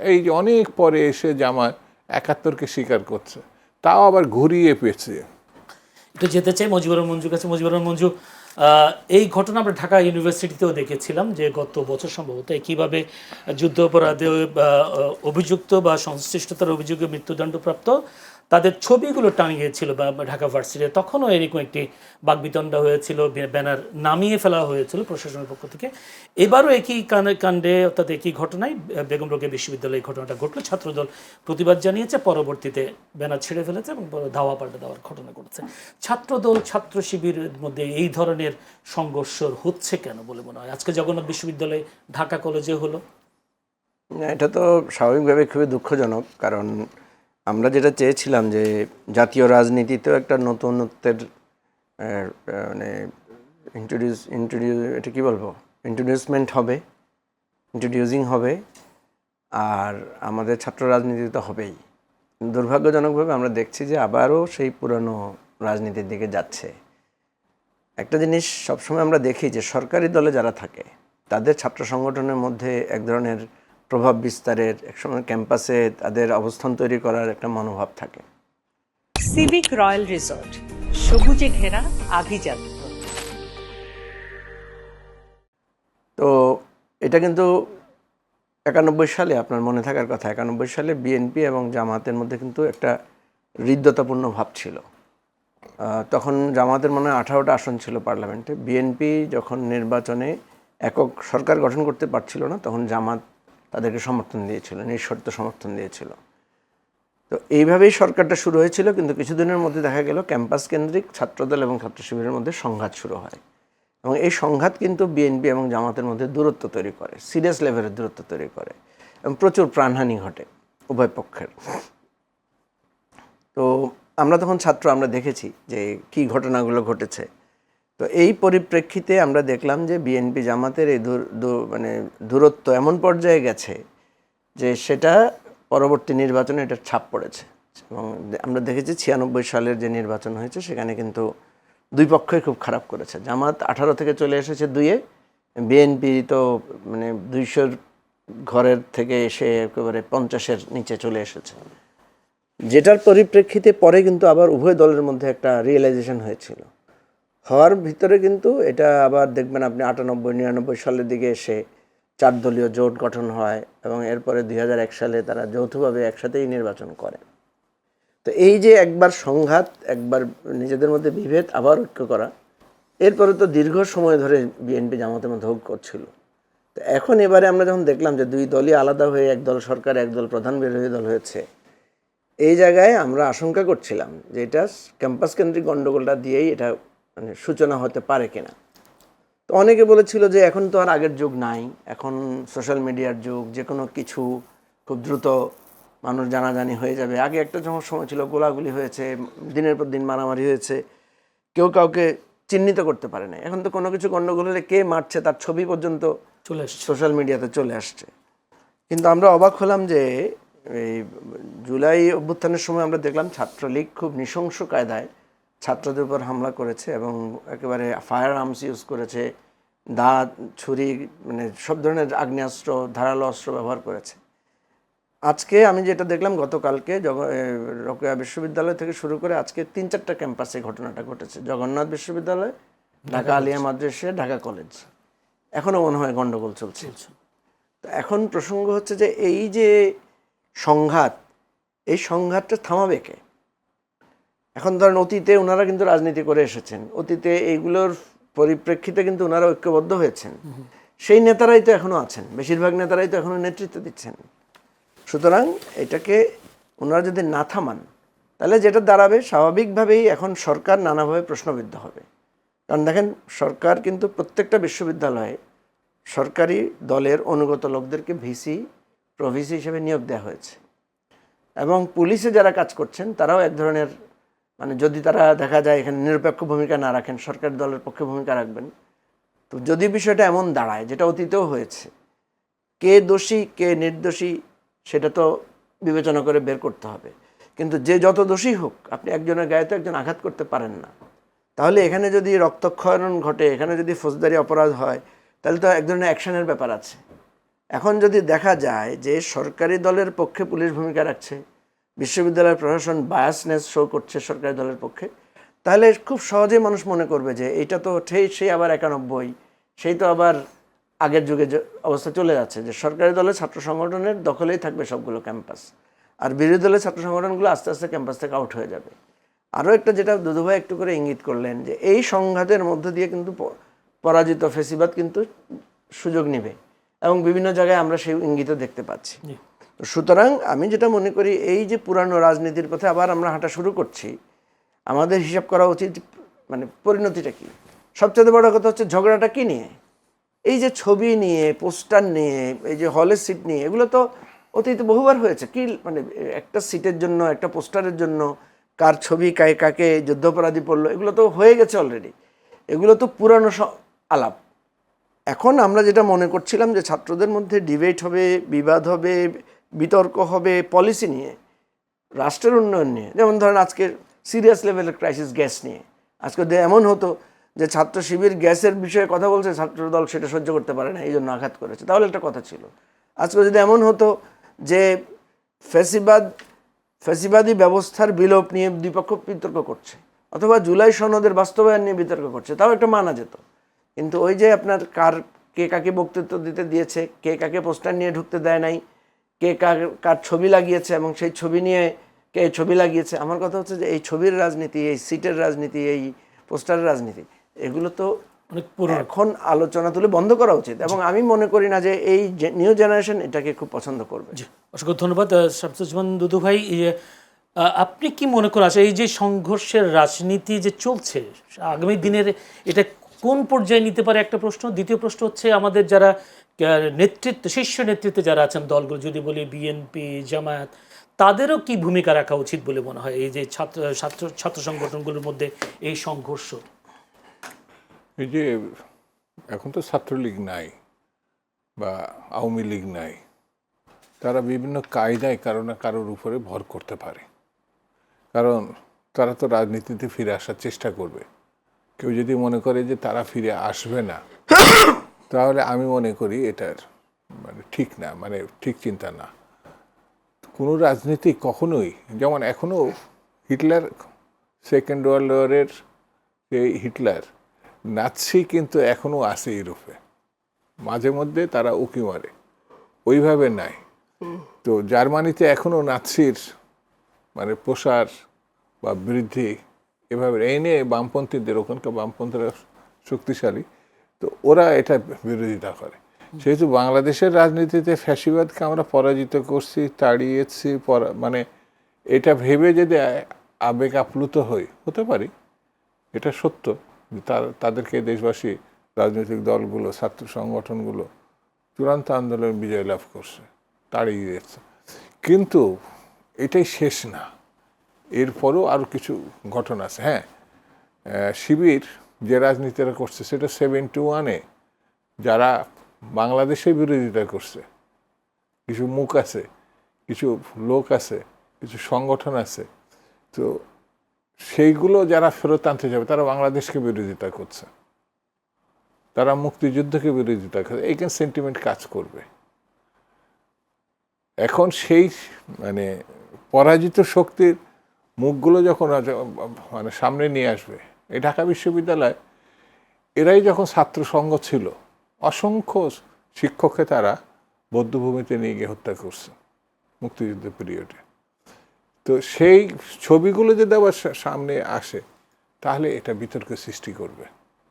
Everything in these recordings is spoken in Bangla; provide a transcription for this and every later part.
এই যে অনেক পরে এসে জামাত ৭১-কে স্বীকার করছে, তাও আবার ঘুরিয়ে পেঁচিয়ে। একটু যেতে চাই মুজিবুর রহমান মঞ্জুর কাছে। মুজিবুর রহমান মঞ্জু, এই ঘটনা আমরা ঢাকা ইউনিভার্সিটিতেও দেখেছিলাম যে গত বছর সম্ভবত কীভাবে যুদ্ধাপরাধে অভিযুক্ত বা সংশ্লিষ্টতার অভিযোগে মৃত্যুদণ্ডপ্রাপ্ত তাদের ছবিগুলো টাঙিয়েছিল বা ঢাকা ভার্সিটিতে। তখনও এরকম একটি বাকবিতণ্ডা হয়েছিল, ব্যানার নামিয়ে ফেলা হয়েছিল প্রশাসনের পক্ষ থেকে। এবারও একই কাণ্ডে অর্থাৎ একই ঘটনায় বেগম রোকেয়া বিশ্ববিদ্যালয়ে এই ঘটনাটা ঘটলো। ছাত্রদল প্রতিবাদ জানিয়েছে, পরবর্তীতে ব্যানার ছেড়ে ফেলেছে এবং ধাওয়া পাল্টে দেওয়ার ঘটনা ঘটেছে। ছাত্রদল ছাত্র শিবিরের মধ্যে এই ধরনের সংঘর্ষ হচ্ছে কেন বলে মনে হয়? আজকে জগন্নাথ বিশ্ববিদ্যালয়ে, ঢাকা কলেজে হলো। এটা তো স্বাভাবিকভাবে খুবই দুঃখজনক, কারণ আমরা যেটা চেয়েছিলাম যে জাতীয় রাজনীতিতেও একটা নতুনত্বের মানে এটা কী বলবো, ইন্ট্রোডিউসমেন্ট হবে, ইন্ট্রোডিউসিং হবে, আর আমাদের ছাত্র রাজনীতি তো হবেই। দুর্ভাগ্যজনকভাবে আমরা দেখছি যে আবারও সেই পুরনো রাজনীতির দিকে যাচ্ছে। একটা জিনিস সবসময় আমরা দেখি যে সরকারি দলে যারা থাকে তাদের ছাত্র সংগঠনের মধ্যে এক ধরনের প্রভাব বিস্তারের, একসময় ক্যাম্পাসে তাদের অবস্থান তৈরি করার একটা মনোভাব থাকে। সিভিক রয়্যাল রিসর্ট, সবুজে ঘেরা আভিজাত্য। তো এটা কিন্তু ৯১ সালে, আপনার মনে থাকার কথা, ৯১ সালে বিএনপি এবং জামাতের মধ্যে কিন্তু একটা হৃদ্যতাপূর্ণ ভাব ছিল। তখন জামাতের মনে হয় ১৮টা আসন ছিল পার্লামেন্টে। বিএনপি যখন নির্বাচনে একক সরকার গঠন করতে পারছিল না, তখন জামাত তাদেরকে সমর্থন দিয়েছিল, নিঃশর্ত সমর্থন দিয়েছিল। তো এইভাবেই সরকারটা শুরু হয়েছিল, কিন্তু কিছুদিনের মধ্যে দেখা গেল ক্যাম্পাস কেন্দ্রিক ছাত্রদল এবং ছাত্র শিবিরের মধ্যে সংঘাত শুরু হয়, এবং এই সংঘাত কিন্তু বিএনপি এবং জামাতের মধ্যে দূরত্ব তৈরি করে, সিরিয়াস লেভেলের দূরত্ব তৈরি করে, এবং প্রচুর প্রাণহানি ঘটে উভয় পক্ষের। তো আমরা তখন ছাত্র, আমরা দেখেছি যে কী ঘটনাগুলো ঘটেছে। তো এই পরিপ্রেক্ষিতে আমরা দেখলাম যে বিএনপি জামাতের এই মানে দূরত্ব এমন পর্যায়ে গেছে যে সেটা পরবর্তী নির্বাচনে এটার ছাপ পড়েছে। এবং আমরা দেখেছি ৯৬ সালের যে নির্বাচন হয়েছে সেখানে কিন্তু দুই পক্ষই খুব খারাপ করেছে। জামাত ১৮ থেকে চলে এসেছে ২-এ, বিএনপি তো মানে ২০০ ঘরের থেকে এসে একেবারে ৫০-এর নিচে চলে এসেছে, যেটার পরিপ্রেক্ষিতে পরে কিন্তু আবার উভয় দলের মধ্যে একটা রিয়েলাইজেশন হয়েছিল। হওয়ার ভিতরে কিন্তু এটা আবার দেখবেন আপনি ৯৮-৯৯ সালের দিকে এসে ৪ দলীয় জোট গঠন হয়, এবং এরপরে ২০০১ সালে তারা যৌথভাবে একসাথেই নির্বাচন করে। তো এই যে একবার সংঘাত, একবার নিজেদের মধ্যে বিভেদ, আবার ঐক্য করা, এরপরে তো দীর্ঘ সময় ধরে বিএনপি জামাতের মধ্যে ঐক্য ছিল। তো এখন এবারে আমরা যখন দেখলাম যে দুই দলই আলাদা হয়ে একদল সরকার, একদল প্রধান বিরোধী দল হয়েছে, এই জায়গায় আমরা আশঙ্কা করছিলাম যে এটা ক্যাম্পাস কেন্দ্রিক গণ্ডগোলটা দিয়েই এটা মানে সূচনা হতে পারে কিনা। তো অনেকে বলেছিল যে এখন তো আর আগের যুগ নাই, এখন সোশ্যাল মিডিয়ার যুগ, যে কোনো কিছু খুব দ্রুত মানুষ জানাজানি হয়ে যাবে। আগে একটা যখন সময় ছিল গোলাগুলি হয়েছে, দিনের পর দিন মারামারি হয়েছে, কেউ কাউকে চিহ্নিত করতে পারে না। এখন তো কোনো কিছু গণ্ডগোল হলে কে মারছে তার ছবি পর্যন্ত চলে আসছে, সোশ্যাল মিডিয়াতে চলে আসছে। কিন্তু আমরা অবাক হলাম যে এই জুলাই অভ্যুত্থানের সময় আমরা দেখলাম ছাত্রলীগ খুব নৃশংস কায়দায় ছাত্রদের উপর হামলা করেছে, এবং একেবারে ফায়ার আর্মস ইউজ করেছে, দাঁত, ছুরি, মানে সব ধরনের আগ্নেয়াস্ত্র, ধারালো অস্ত্র ব্যবহার করেছে। আজকে আমি যেটা দেখলাম, গতকালকে রোকেয়া বিশ্ববিদ্যালয় থেকে শুরু করে আজকে ৩-৪টা ক্যাম্পাসে ঘটনাটা ঘটেছে। জগন্নাথ বিশ্ববিদ্যালয়, ঢাকা আলিয়া মাদ্রাসা, ঢাকা কলেজ, এখনও মনে হয় গণ্ডগোল চলছে। তো এখন প্রসঙ্গ হচ্ছে যে এই যে সংঘাত, এই সংঘাতটা থামাবে কে? এখন ধরেন অতীতে ওনারা কিন্তু রাজনীতি করে এসেছেন, অতীতে এইগুলোর পরিপ্রেক্ষিতে কিন্তু ওনারা ঐক্যবদ্ধ হয়েছেন, সেই নেতারাই তো এখনও আছেন, বেশিরভাগ নেতারাই তো এখনও নেতৃত্ব দিচ্ছেন। সুতরাং এটাকে ওনারা যদি না থামান, তাহলে যেটা দাঁড়াবে স্বাভাবিকভাবেই এখন সরকার নানাভাবে প্রশ্নবিদ্ধ হবে। কারণ দেখেন, সরকার কিন্তু প্রত্যেকটা বিশ্ববিদ্যালয়ে সরকারি দলের অনুগত লোকদেরকে ভিসি, প্রভিসি হিসেবে নিয়োগ দেওয়া হয়েছে, এবং পুলিশে যারা কাজ করছেন তারাও এক ধরনের, মানে যদি তারা দেখা যায় এখানে নিরপেক্ষ ভূমিকা না রাখেন, সরকারি দলের পক্ষে ভূমিকা রাখবেন। তো যদি বিষয়টা এমন দাঁড়ায়, যেটা অতীতেও হয়েছে, কে দোষী কে নির্দোষী সেটা তো বিবেচনা করে বের করতে হবে। কিন্তু যে যত দোষী হোক, আপনি একজনের গায়ে তো একজন আঘাত করতে পারেন না। তাহলে এখানে যদি রক্তক্ষরণ ঘটে, এখানে যদি ফৌজদারি অপরাধ হয়, তাহলে তো এক ধরনের অ্যাকশনের ব্যাপার আছে। এখন যদি দেখা যায় যে সরকারি দলের পক্ষে পুলিশ ভূমিকা রাখছে, বিশ্ববিদ্যালয়ের প্রশাসন বায়াসনেস শো করছে সরকারি দলের পক্ষে, তাহলে খুব সহজেই মানুষ মনে করবে যে এইটা তো সেই আবার 91, সেই তো আবার আগের যুগে যে অবস্থা চলে যাচ্ছে, যে সরকারি দলের ছাত্র সংগঠনের দখলেই থাকবে সবগুলো ক্যাম্পাস, আর বিরোধী দলের ছাত্র সংগঠনগুলো আস্তে আস্তে ক্যাম্পাস থেকে আউট হয়ে যাবে। আরও একটা যেটা দুদুভাই একটু করে ইঙ্গিত করলেন, যে এই সংঘাতের মধ্য দিয়ে কিন্তু পরাজিত ফেসিবাদ কিন্তু সুযোগ নেবে, এবং বিভিন্ন জায়গায় আমরা সেই ইঙ্গিতও দেখতে পাচ্ছি। তো সুতরাং আমি যেটা মনে করি, এই যে পুরানো রাজনীতির পথে আবার আমরা হাঁটা শুরু করছি, আমাদের হিসাব করা উচিত মানে পরিণতিটা কি। সবচেয়ে বড় কথা হচ্ছে ঝগড়াটা কি নিয়ে, এই যে ছবি নিয়ে, পোস্টার নিয়ে, এই যে হলের সিট নিয়ে, এগুলো তো অতীতে বহুবার হয়েছে। কি মানে একটা সিটের জন্য, একটা পোস্টারের জন্য কার ছবি কাকে যুদ্ধাপরাধী পড়লো, এগুলো তো হয়ে গেছে অলরেডি, এগুলো তো পুরানো আলাপ। এখন আমরা যেটা মনে করছিলাম যে ছাত্রদের মধ্যে ডিবেট হবে, বিবাদ হবে, বিতর্ক হবে পলিসি নিয়ে, রাষ্ট্রের উন্নয়ন নিয়ে। যেমন ধরেন আজকে সিরিয়াস লেভেলের ক্রাইসিস গ্যাস নিয়ে, আজকে এমন হতো যে ছাত্র শিবির গ্যাসের বিষয়ে কথা বলছে, ছাত্রদল সেটা সহ্য করতে পারে না, এই জন্য আঘাত করেছে, তাহলে একটা কথা ছিল। আজকে যদি এমন হতো যে ফ্যাসিবাদী ব্যবস্থার বিলোপ নিয়ে দ্বিপক্ষ বিতর্ক করছে, অথবা জুলাই সনদের বাস্তবায়ন নিয়ে বিতর্ক করছে, তাও একটা মানা যেত। কিন্তু ওই যে আপনার কে কাকে বক্তৃত্ব দিতে দিয়েছে, কে কাকে পোস্টার নিয়ে ঢুকতে দেয় নাই, কে কার ছবি লাগিয়েছে এবং সেই ছবি নিয়ে কে ছবি লাগিয়েছে, আমার কথা হচ্ছে যে এই ছবির রাজনীতি, এই সিটের রাজনীতি, এই পোস্টারের রাজনীতি, এগুলো তো এখন আলোচনা তুলে বন্ধ করা উচিত। এবং আমি মনে করি না যে এই নিউ জেনারেশন এটাকে খুব পছন্দ করবে। অসংখ্য ধন্যবাদ শামসুজ্জামান দুদু ভাই। আপনি কি মনে করেন আসলে এই যে সংঘর্ষের রাজনীতি যে চলছে, আগামী দিনের এটা কোন পর্যায়ে নিতে পারে, একটা প্রশ্ন। দ্বিতীয় প্রশ্ন হচ্ছে, আমাদের যারা শীর্ষ নেতৃত্বে যারা আছেন দলগুলো, যদি বলি বিএনপি, জামায়াত, তাদেরও কি ভূমিকা রাখা উচিত বলে মনে হয় এই যে ছাত্র সংগঠনগুলোর মধ্যে এই সংঘর্ষ? এই যে এখন তো ছাত্রলীগ নাই বা আওয়ামী লীগ নাই, তারা বিভিন্ন কায়দায় কারো না কারোর উপরে ভর করতে পারে, কারণ তারা তো রাজনীতিতে ফিরে আসার চেষ্টা করবে। কেউ যদি মনে করে যে তারা ফিরে আসবে না, তাহলে আমি মনে করি এটার মানে ঠিক না, মানে ঠিক চিন্তা না। কোনো রাজনীতি কখনোই, যেমন এখনও হিটলার, সেকেন্ড ওয়ার্ল্ড ওয়ারের এই হিটলার, নাৎসি কিন্তু এখনও আছে ইউরোপে, মাঝে মধ্যে তারা উকি মারে, ওইভাবে নাই। তো জার্মানিতে এখনও নাৎসির মানে প্রসার বা বৃদ্ধি এভাবে, এই নিয়ে বামপন্থীদের, ওখানকার বামপন্থীরা শক্তিশালী, তো ওরা এটা বিরোধিতা করে। সেহেতু বাংলাদেশের রাজনীতিতে ফ্যাসিবাদকে আমরা পরাজিত করছি, তাড়িয়েছি, মানে এটা ভেবে যদি আবেগ আপ্লুত হতে পারি, এটা সত্য, তাদেরকে দেশবাসী, রাজনৈতিক দলগুলো, ছাত্র সংগঠনগুলো চূড়ান্ত আন্দোলন বিজয় লাভ করছে, তাড়িয়ে দিয়েছে। কিন্তু এটাই শেষ না, এরপরও আরও কিছু ঘটনা আছে। হ্যাঁ, শিবির যে রাজনীতিটা করছে সেটা 71-এ যারা বাংলাদেশের বিরোধিতা করছে, কিছু মুখ আছে, কিছু লোক আছে, কিছু সংগঠন আছে, তো সেইগুলো যারা ফেরত আনতে যাবে তারা বাংলাদেশকে বিরোধিতা করছে, তারা মুক্তিযুদ্ধকে বিরোধিতা করছে, এইখানে সেন্টিমেন্ট কাজ করবে। এখন সেই মানে পরাজিত শক্তির মুখগুলো যখন মানে সামনে নিয়ে আসবে, এই ঢাকা বিশ্ববিদ্যালয় এরাই যখন ছাত্র সংঘ ছিল, অসংখ্য শিক্ষককে তারা বৌদ্ধভূমিতে নিয়ে গিয়ে হত্যা করছে মুক্তিযুদ্ধ পিরিয়ডে। তো সেই ছবিগুলো যদি আবার সামনে আসে, তাহলে এটা বিতর্ক সৃষ্টি করবে,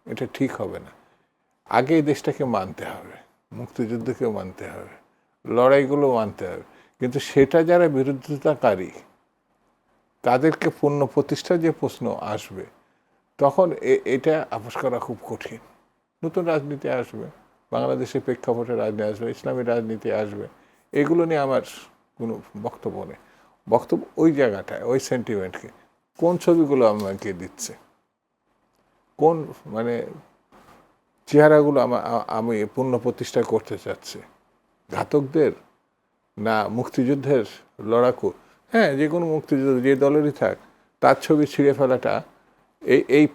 এটা ঠিক হবে না। আগে এই দেশটাকে মানতে হবে, মুক্তিযুদ্ধকে মানতে হবে, লড়াইগুলো মানতে হবে, কিন্তু সেটা যারা বিরোধিতাকারী তাদেরকে পূর্ণ প্রতিষ্ঠার যে প্রশ্ন আসবে, তখন এটা আপোস করা খুব কঠিন। নতুন রাজনীতি আসবে, বাংলাদেশের প্রেক্ষাপটে রাজনীতি আসবে, ইসলামী রাজনীতি আসবে, এগুলো নিয়ে আমার কোনো বক্তব্য নেই। বক্তব্য ওই জায়গাটায়, ওই সেন্টিমেন্টকে কোন ছবিগুলো আমাকে দিচ্ছে, কোন মানে চেহারাগুলো আমি পূর্ণ প্রতিষ্ঠা করতে চাচ্ছি, ঘাতকদের না মুক্তিযুদ্ধের লড়াকু। হ্যাঁ, যে কোনো মুক্তিযুদ্ধ যে দলেরই থাক, তার ছবি ছিঁড়ে ফেলাটা এই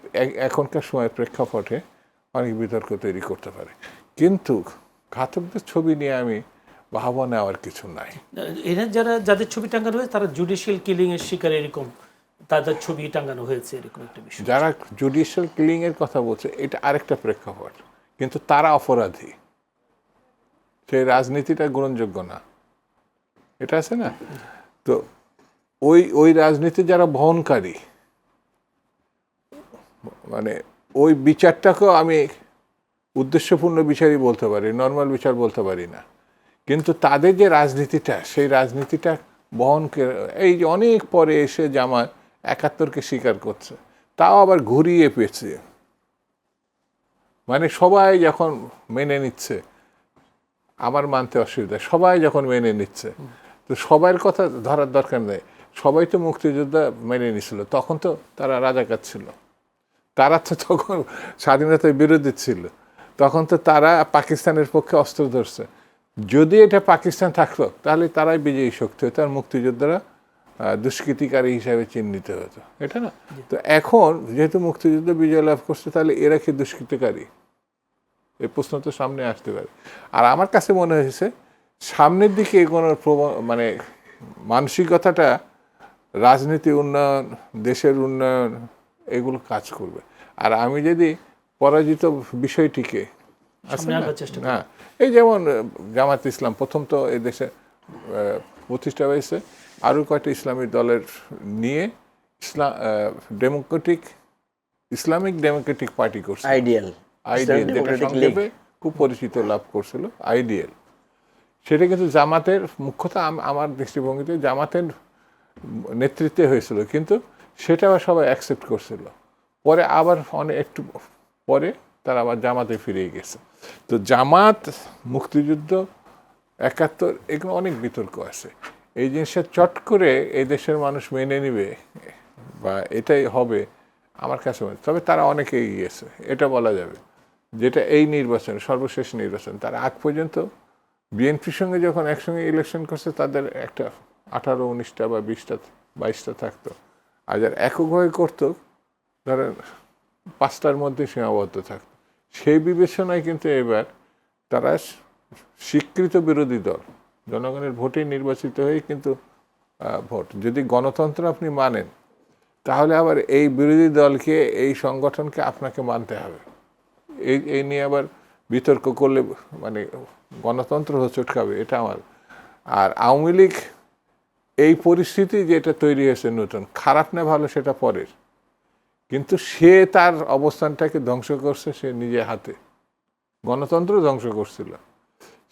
এখনকার সময় প্রেক্ষাপটে অনেক বিতর্ক তৈরি করতে পারে। কিন্তু ঘাতকদের ছবি নিয়ে আমি ভাবা নেওয়ার কিছু নাই। এরা যাদের ছবি টাঙ্গানো হয়েছে তারা জুডিশিয়াল কিলিং এর শিকার, এরকম তাদের ছবি টাঙ্গানো হয়েছে, এরকম একটা বিষয়। যারা জুডিশিয়াল কিলিং এর কথা বলছে এটা আরেকটা প্রেক্ষাপট, কিন্তু তারা অপরাধী, সেই রাজনীতিটা গ্রহণযোগ্য না, এটা আছে না? তো ওই রাজনীতি যারা বহনকারী, মানে ওই বিচারটাকেও আমি উদ্দেশ্যপূর্ণ বিচারই বলতে পারি, নর্মাল বিচার বলতে পারি না। কিন্তু তাদের যে রাজনীতিটা, সেই রাজনীতিটা বহন করে এই যে অনেক পরে এসে জামাত ৭১কে স্বীকার করছে, তাও আবার ঘুরিয়ে পেঁচিয়ে, মানে সবাই যখন মেনে নিচ্ছে, আমার মানতে অসুবিধা, সবাই যখন মেনে নিচ্ছে, তো সবার কথা ধরার দরকার নেই। সবাই তো মুক্তিযোদ্ধা মেনে নিছিল, তখন তো তারা রাজাকার ছিল, তারা তো তখন স্বাধীনতার বিরোধী ছিল, তখন তো তারা পাকিস্তানের পক্ষে অস্ত্র ধরছে। যদি এটা পাকিস্তান থাকতো তাহলে তারাই বিজয়ী শক্তি হতো, আর মুক্তিযোদ্ধারা দুষ্কৃতিকারী হিসাবে চিহ্নিত হতো, এটা না? তো এখন যেহেতু মুক্তিযুদ্ধ বিজয় লাভ করছে, তাহলে এরা কি দুষ্কৃতিকারী? এই প্রশ্ন তো সামনে আসতে পারে। আর আমার কাছে মনে হয়েছে সামনের দিকে এগোনোর মানে মানসিকতাটা রাজনীতি উন্নয়ন, দেশের উন্নয়ন, এগুলো কাজ করবে। আর আমি যদি পরাজিত বিষয়টিকে আছে না, এই যেমন জামাত ইসলাম প্রথম তো এই দেশে প্রতিষ্ঠা হয়েছে, আরও কয়েকটা ইসলামিক দলের নিয়ে ইসলামিক ডেমোক্রেটিক পার্টি করছে, আইডিয়াল, যেটা সংক্ষেপে খুব পরিচিত লাভ করছিল, আইডিয়াল। সেটা কিন্তু জামাতের মুখ্যত আমার দৃষ্টিভঙ্গিতে জামাতের নেতৃত্বে হয়েছিল, কিন্তু সেটা আবার সবাই অ্যাকসেপ্ট করছিল। পরে আবার একটু পরে তারা আবার জামাতে ফিরে গেছে। তো জামাত, মুক্তিযুদ্ধ, ৭১, এগুলো অনেক বিতর্ক আছে। এই জিনিসটা চট করে এই দেশের মানুষ মেনে নিবে বা এটাই হবে আমার কাছে মনে, তবে তারা অনেকে এগিয়ে গেছে, এটা বলা যাবে। যেটা এই নির্বাচন, সর্বশেষ নির্বাচন, তার আগ পর্যন্ত বিএনপির সঙ্গে যখন একসঙ্গে ইলেকশন করছে, তাদের একটা ১৮, ১৯টা বা 20টা 22টা থাকতো, আর যারা এককভাবে করতো ধরেন 5টার মধ্যে সীমাবদ্ধ থাকতো। সেই বিবেচনায় কিন্তু এবার তারা স্বীকৃত বিরোধী দল, জনগণের ভোটে নির্বাচিত হয়ে কিন্তু ভোট, যদি গণতন্ত্র আপনি মানেন, তাহলে আবার এই বিরোধী দলকে, এই সংগঠনকে আপনাকে মানতে হবে। এই নিয়ে আবার বিতর্ক করলে মানে গণতন্ত্র হোঁচট খাবে, এটা আমার। আর আওয়ামী লীগ এই পরিস্থিতি যেটা তৈরি হয়েছে নতুন, খারাপ না ভালো সেটা পরের, কিন্তু সে তার অবস্থানটাকে ধ্বংস করছে সে নিজে হাতে, গণতন্ত্র ধ্বংস করছিল,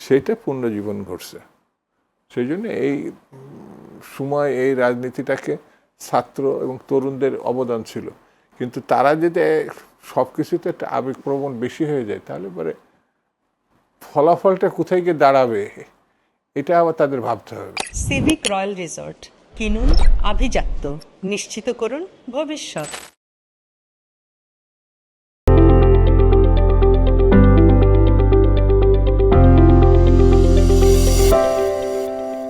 সেইটা পুনর্জীবন ঘটছে। সেই জন্য এই সময় এই রাজনীতিটাকে ছাত্র এবং তরুণদের অবদান ছিল, কিন্তু তারা যদি সব কিছুতে একটা আবেগপ্রবণ বেশি হয়ে যায়, তাহলে পরে ফলাফলটা কোথায় গিয়ে দাঁড়াবে এটা আবার তাদের ভাবতে হবে। সিভিক রয়্যাল রিসর্ট, কিনুন আভিজাত্য, নিশ্চিত করুন ভবিষ্যৎ।